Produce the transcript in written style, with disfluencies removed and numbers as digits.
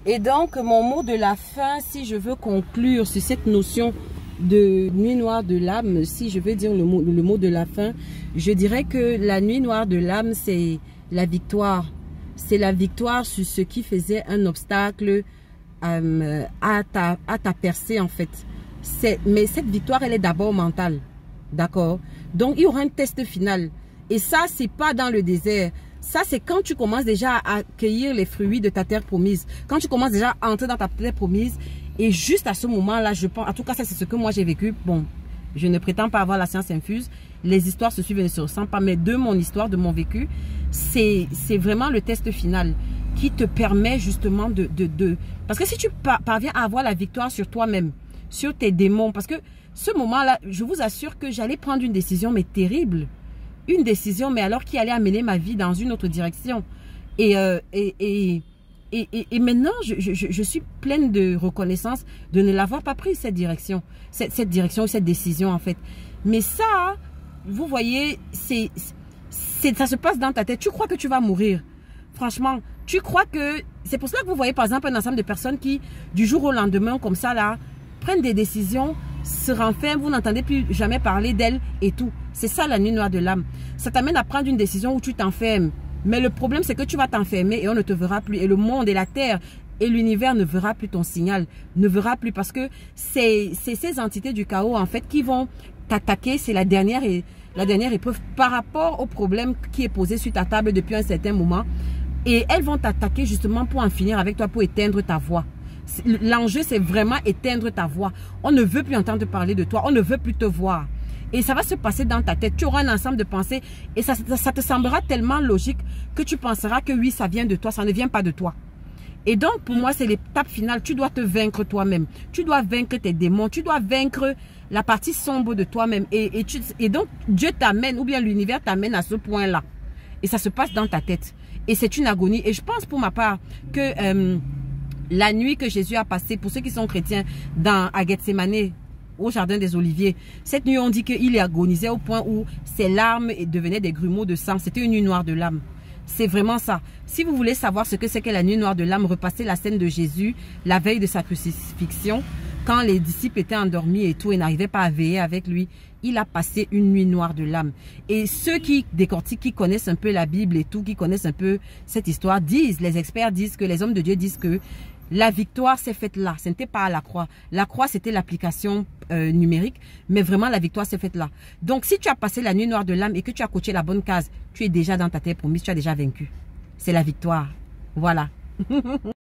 Et donc, mon mot de la fin, si je veux conclure sur cette notion de nuit noire de l'âme, si je veux dire le mot de la fin, je dirais que la nuit noire de l'âme, c'est la victoire. C'est la victoire sur ce qui faisait un obstacle à ta percée, en fait. Mais cette victoire, elle est d'abord mentale. D'accord? Donc, il y aura un test final. Et ça, c'est pas dans le désert. Ça, c'est quand tu commences déjà à cueillir les fruits de ta terre promise. Quand tu commences déjà à entrer dans ta terre promise. Et juste à ce moment-là, je pense, en tout cas, ça, c'est ce que moi j'ai vécu. Bon, je ne prétends pas avoir la science infuse. Les histoires se suivent et ne se ressemblent pas. Mais de mon histoire, de mon vécu, c'est vraiment le test final qui te permet justement Parce que si tu parviens à avoir la victoire sur toi-même, sur tes démons, parce que ce moment-là, je vous assure que j'allais prendre une décision, mais terrible. Une décision, mais alors qui allait amener ma vie dans une autre direction. Et maintenant, je suis pleine de reconnaissance de ne l'avoir pas pris, cette direction. Cette direction, cette décision, en fait. Mais ça, vous voyez, ça se passe dans ta tête. Tu crois que tu vas mourir. Franchement, tu crois que... C'est pour cela que vous voyez, par exemple, un ensemble de personnes qui, du jour au lendemain, comme ça, là, prennent des décisions, se renferment, vous n'entendez plus jamais parler d'elles et tout. C'est ça la nuit noire de l'âme. Ça t'amène à prendre une décision où tu t'enfermes. Mais le problème, c'est que tu vas t'enfermer et on ne te verra plus. Et le monde et la terre et l'univers ne verra plus ton signal. Ne verra plus parce que c'est ces entités du chaos, en fait, qui vont t'attaquer. C'est la dernière épreuve par rapport au problème qui est posé sur ta table depuis un certain moment. Et elles vont t'attaquer justement pour en finir avec toi, pour éteindre ta voix. L'enjeu, c'est vraiment éteindre ta voix. On ne veut plus entendre parler de toi. On ne veut plus te voir. Et ça va se passer dans ta tête. Tu auras un ensemble de pensées et ça te semblera tellement logique que tu penseras que oui, ça vient de toi. Ça ne vient pas de toi. Et donc, pour moi, c'est l'étape finale. Tu dois te vaincre toi-même. Tu dois vaincre tes démons. Tu dois vaincre la partie sombre de toi-même. Et donc, Dieu t'amène ou bien l'univers t'amène à ce point-là. Et ça se passe dans ta tête. Et c'est une agonie. Et je pense pour ma part que... la nuit que Jésus a passée, pour ceux qui sont chrétiens, à Gethsémane, au jardin des Oliviers, cette nuit on dit qu'il agonisait au point où ses larmes devenaient des grumeaux de sang. C'était une nuit noire de l'âme. C'est vraiment ça. Si vous voulez savoir ce que c'est que la nuit noire de l'âme, repassez la scène de Jésus, la veille de sa crucifixion, quand les disciples étaient endormis et tout, et n'arrivaient pas à veiller avec lui. Il a passé une nuit noire de l'âme. Et ceux qui décortiquent, qui connaissent un peu la Bible et tout, qui connaissent un peu cette histoire, les experts disent que, les hommes de Dieu disent que la victoire s'est faite là. Ce n'était pas à la croix. La croix, c'était l'application numérique. Mais vraiment, la victoire s'est faite là. Donc, si tu as passé la nuit noire de l'âme et que tu as coché la bonne case, tu es déjà dans ta terre promise. Tu as déjà vaincu. C'est la victoire. Voilà.